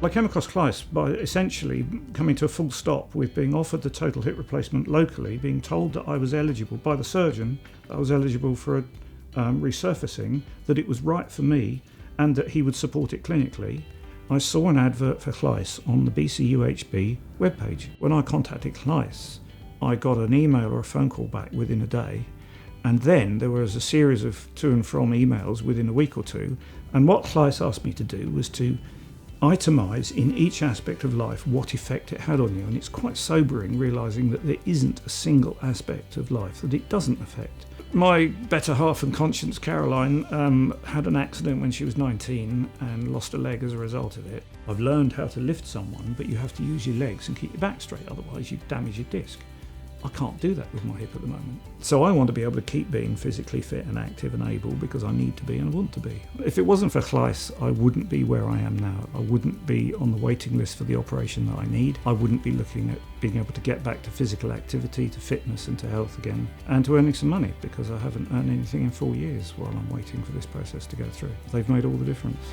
I came across Llais by essentially coming to a full stop with being offered the total hip replacement locally, being told that I was eligible by the surgeon, that I was eligible for a resurfacing, that it was right for me and that he would support it clinically. I saw an advert for Llais on the BCUHB webpage. When I contacted Llais, I got an email or a phone call back within a day, and then there was a series of to and from emails within a week or two, and what Llais asked me to do was to itemise in each aspect of life what effect it had on you, and it's quite sobering realising that there isn't a single aspect of life that it doesn't affect. My better half and conscience, Caroline, had an accident when she was 19 and lost a leg as a result of it. I've learned how to lift someone, but you have to use your legs and keep your back straight, otherwise you damage your disc. I can't do that with my hip at the moment. So I want to be able to keep being physically fit and active and able because I need to be and I want to be. If it wasn't for Llais, I wouldn't be where I am now. I wouldn't be on the waiting list for the operation that I need. I wouldn't be looking at being able to get back to physical activity, to fitness and to health again, and to earning some money because I haven't earned anything in 4 years while I'm waiting for this process to go through. They've made all the difference.